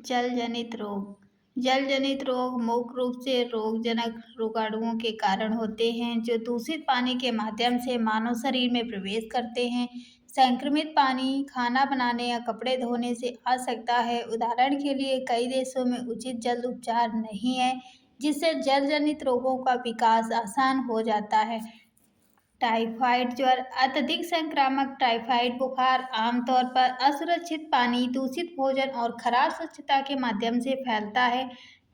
जल जनित रोग। जल जनित रोग मुख्य रूप से रोगजनक रोगाणुओं के कारण होते हैं जो दूषित पानी के माध्यम से मानव शरीर में प्रवेश करते हैं। संक्रमित पानी खाना बनाने या कपड़े धोने से आ सकता है। उदाहरण के लिए कई देशों में उचित जल उपचार नहीं है, जिससे जल जनित रोगों का विकास आसान हो जाता है। टाइफाइड ज्वर। अत्यधिक संक्रामक टाइफाइड बुखार आमतौर पर असुरक्षित पानी, दूषित भोजन और खराब स्वच्छता के माध्यम से फैलता है।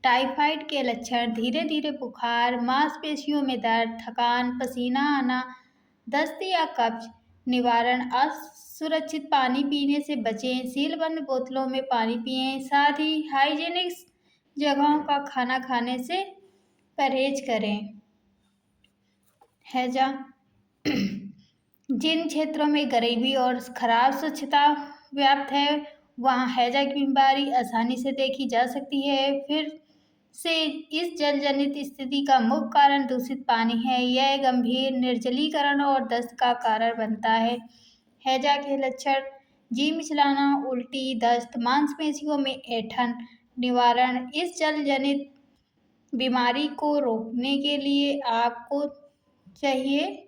टाइफाइड के लक्षण धीरे धीरे बुखार, मांसपेशियों में दर्द, थकान, पसीना आना, दस्त या कब्ज। निवारण। असुरक्षित पानी पीने से बचें, सीलबंद बोतलों में पानी पिएं, साथ ही हाइजीनिक जगहों का खाना खाने से परहेज करें। हैजा। जिन क्षेत्रों में गरीबी और खराब स्वच्छता व्याप्त है, वहाँ हैजा की बीमारी आसानी से देखी जा सकती है। फिर से इस जल जनित स्थिति का मुख्य कारण दूषित पानी है। यह गंभीर निर्जलीकरण और दस्त का कारण बनता है। हैजा के लक्षण: जी मिचलाना, उल्टी, दस्त, मांसपेशियों में ऐंठन। निवारण। इस जल जनित बीमारी को रोकने के लिए आपको चाहिए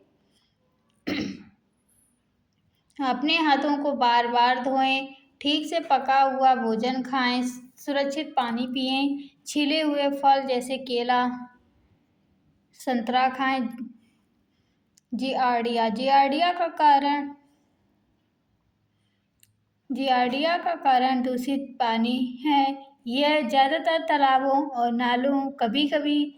अपने हाथों को बार बार धोएं, ठीक से पका हुआ भोजन खाएं, सुरक्षित पानी पिएं, छिले हुए फल जैसे केला, संतरा खाएं। जियार्डिया का कारण दूषित पानी है। यह ज्यादातर तालाबों और नालों, कभी कभी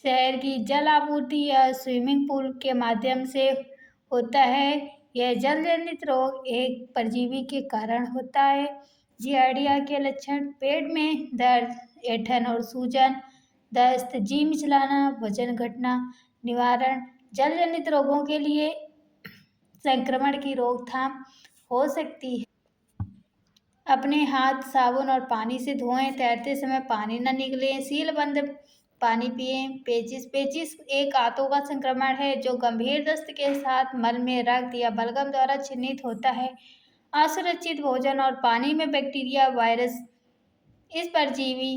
शहर की जल आपूर्ति या स्विमिंग पूल के माध्यम से होता है। यह जल जनित रोग एक परजीवी के कारण होता है। जियार्डिया के लक्षण: पेट में दर्द, ऐंठन और सूजन, दस्त, जी मिचलाना, वजन घटना। निवारण। जल जनित रोगों के लिए संक्रमण की रोकथाम हो सकती है। अपने हाथ साबुन और पानी से धोएं, तैरते समय पानी न निगलें, सीलबंद पानी पिएं। पेचिश। पेचिश एक आंतों का संक्रमण है जो गंभीर दस्त के साथ मल में रक्त या बलगम द्वारा चिन्हित होता है। असुरक्षित भोजन और पानी में बैक्टीरिया, वायरस, इस परजीवी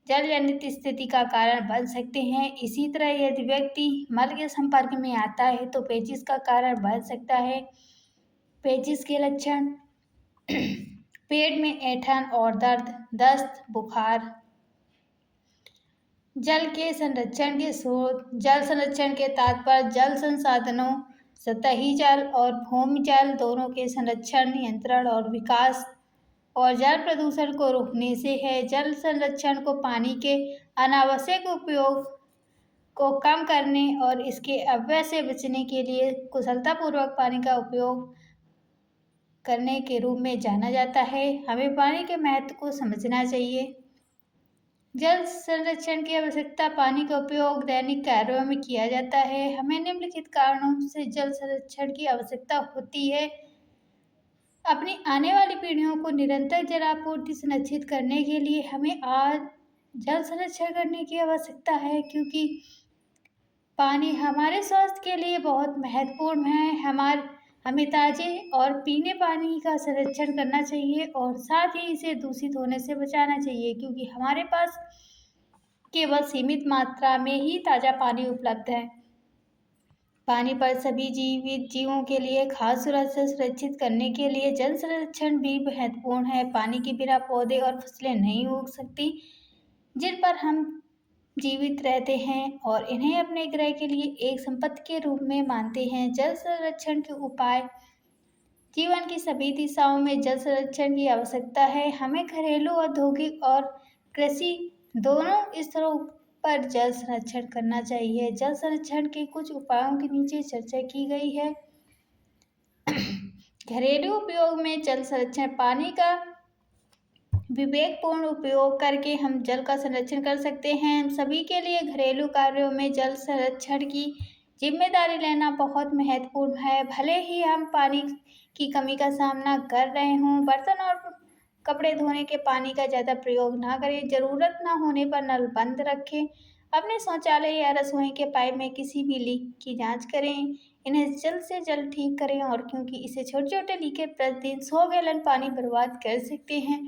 जल जनित स्थिति का कारण बन सकते हैं। इसी तरह यदि व्यक्ति मल के संपर्क में आता है तो पेचिश का कारण बन सकता है। पेचिश के लक्षण: पेट में ऐंठन और दर्द, दस्त, बुखार। जल के संरक्षण के स्रोत। जल संरक्षण के तात्पर्य जल संसाधनों, सतही जल और भूमि जल दोनों के संरक्षण, नियंत्रण और विकास और जल प्रदूषण को रोकने से है। जल संरक्षण को पानी के अनावश्यक उपयोग को कम करने और इसके अपव्यय से बचने के लिए कुशलतापूर्वक पानी का उपयोग करने के रूप में जाना जाता है। हमें पानी के महत्व को समझना चाहिए। जल संरक्षण की आवश्यकता। पानी का उपयोग दैनिक कार्यों में किया जाता है। हमें निम्नलिखित कारणों से जल संरक्षण की आवश्यकता होती है। अपनी आने वाली पीढ़ियों को निरंतर जल आपूर्ति सुनिश्चित करने के लिए हमें आज जल संरक्षण करने की आवश्यकता है, क्योंकि पानी हमारे स्वास्थ्य के लिए बहुत महत्वपूर्ण है। हमें ताजे और पीने पानी का संरक्षण करना चाहिए और साथ ही इसे दूषित होने से बचाना चाहिए, क्योंकि हमारे पास केवल सीमित मात्रा में ही ताज़ा पानी उपलब्ध है। पानी पर सभी जीवित जीवों के लिए खाद्य सुरक्षा सुरक्षित करने के लिए जल संरक्षण भी महत्वपूर्ण है। पानी के बिना पौधे और फसलें नहीं उग सकती, जिन पर हम जीवित रहते हैं और इन्हें अपने ग्रह के लिए एक संपत्ति के रूप में मानते हैं। जल संरक्षण के उपाय। जीवन की सभी दिशाओं में जल संरक्षण की आवश्यकता है। हमें घरेलू, औद्योगिक और कृषि दोनों स्तरों पर जल संरक्षण करना चाहिए। जल संरक्षण के कुछ उपायों के नीचे चर्चा की गई है। घरेलू उपयोग में जल संरक्षण। पानी का विवेकपूर्ण उपयोग करके हम जल का संरक्षण कर सकते हैं। सभी के लिए घरेलू कार्यों में जल संरक्षण की जिम्मेदारी लेना बहुत महत्वपूर्ण है। भले ही हम पानी की कमी का सामना कर रहे हों, बर्तन और कपड़े धोने के पानी का ज़्यादा प्रयोग ना करें। ज़रूरत ना होने पर नल बंद रखें। अपने शौचालय या रसोई के पाइप में किसी भी लीक की जांच करें। इन्हें जल्द से जल्द ठीक करें, और क्योंकि इसे छोटे छोटे लीकेज प्रतिदिन 100 गैलन पानी बर्बाद कर सकते हैं,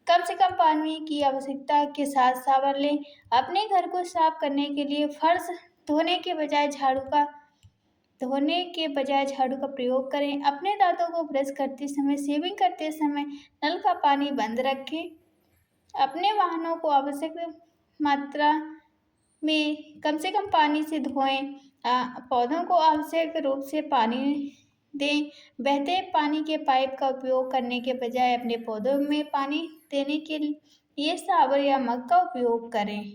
कम से कम पानी की आवश्यकता के साथ शावर लें। अपने घर को साफ करने के लिए फर्श धोने के बजाय झाड़ू का प्रयोग करें। अपने दांतों को ब्रश करते समय, शेविंग करते समय नल का पानी बंद रखें। अपने वाहनों को आवश्यक मात्रा में कम से कम पानी से धोएं। पौधों को आवश्यक रूप से पानी दें। बहते पानी के पाइप का उपयोग करने के बजाय अपने पौधों में पानी देने के लिए शावर या मग का उपयोग करें।